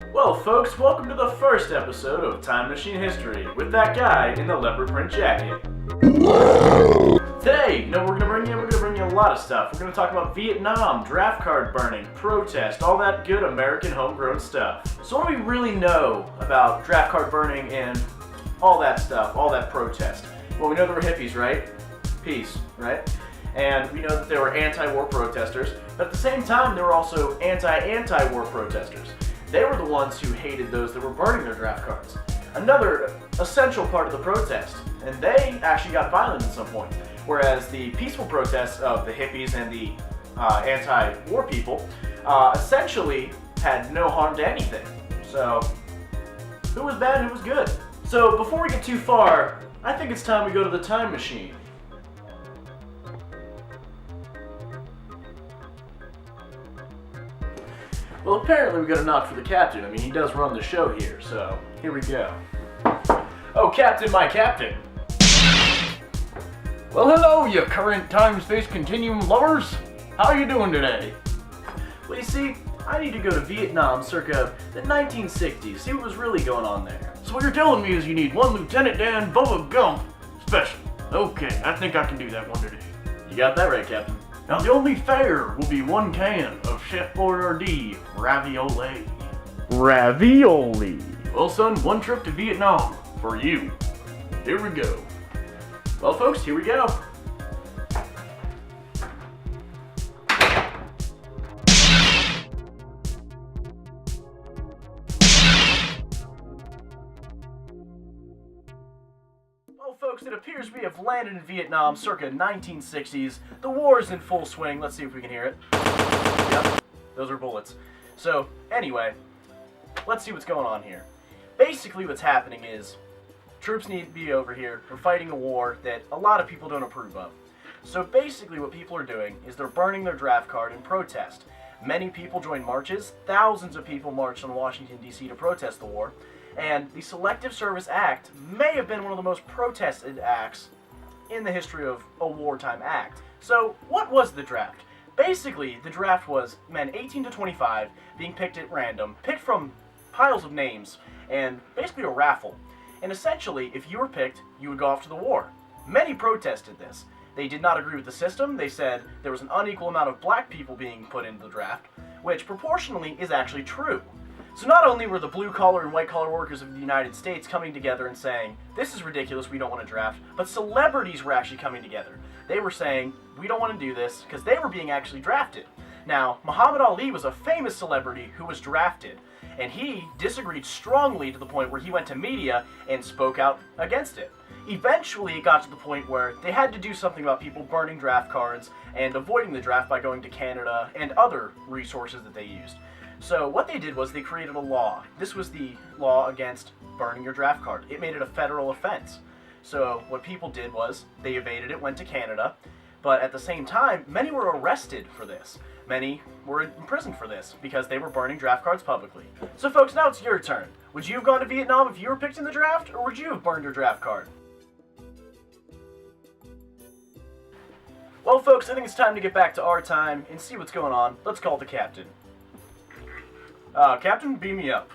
Well, folks, welcome to the first episode of Time Machine History with that guy in the leopard print jacket. Today, we're gonna bring you a lot of stuff. We're gonna talk about Vietnam, draft card burning, protest, all that good American homegrown stuff. So what do we really know about draft card burning and all that stuff, all that protest? Well, we know there were hippies, right? Peace, right? And we know that there were anti-war protesters, but at the same time, there were also anti-war protesters. They were the ones who hated those that were burning their draft cards. Another essential part of the protest, and they actually got violent at some point. Whereas the peaceful protests of the hippies and the anti-war people essentially had no harm to anything. So, who was bad, who was good? So, before we get too far, I think it's time we go to the time machine. Well, apparently we got a knock for the captain. I mean, he does run the show here, so here we go. Oh, Captain, my captain. Well, hello, you current time-space continuum lovers. How you doing today? Well, you see, I need to go to Vietnam circa the 1960s, see what was really going on there. So what you're telling me is you need one Lieutenant Dan Bubba Gump special. Okay, I think I can do that one today. You got that right, Captain. Now the only fare will be 1 can of Chef Boyardee ravioli. Ravioli? Well, son, 1 trip to Vietnam for you. Here we go. Well, folks, here we go. Well, folks, it appears we have landed in Vietnam circa 1960s. The war is in full swing. Let's see if we can hear it. Yep, those are bullets. So, anyway, let's see what's going on here. Basically, what's happening is troops need to be over here. We're fighting a war that a lot of people don't approve of. So basically what people are doing is they're burning their draft card in protest. Many people join marches. Thousands of people marched on Washington, D.C. to protest the war. And the Selective Service Act may have been one of the most protested acts in the history of a wartime act. So what was the draft? Basically, the draft was men 18 to 25 being picked at random, picked from piles of names, and basically a raffle. And essentially, if you were picked, you would go off to the war. Many protested this. They did not agree with the system. They said there was an unequal amount of black people being put into the draft, which proportionally is actually true. So not only were the blue-collar and white-collar workers of the United States coming together and saying, this is ridiculous, we don't want to draft, but celebrities were actually coming together. They were saying, we don't want to do this, because they were being actually drafted. Now, Muhammad Ali was a famous celebrity who was drafted, and he disagreed strongly to the point where he went to media and spoke out against it. Eventually, it got to the point where they had to do something about people burning draft cards and avoiding the draft by going to Canada and other resources that they used. So what they did was they created a law. This was the law against burning your draft card. It made it a federal offense. So what people did was they evaded it, went to Canada, but at the same time, many were arrested for this. Many were imprisoned for this because they were burning draft cards publicly. So folks, now it's your turn. Would you have gone to Vietnam if you were picked in the draft, or would you have burned your draft card? Well folks, I think it's time to get back to our time and see what's going on. Let's call the captain. Captain, beam me up.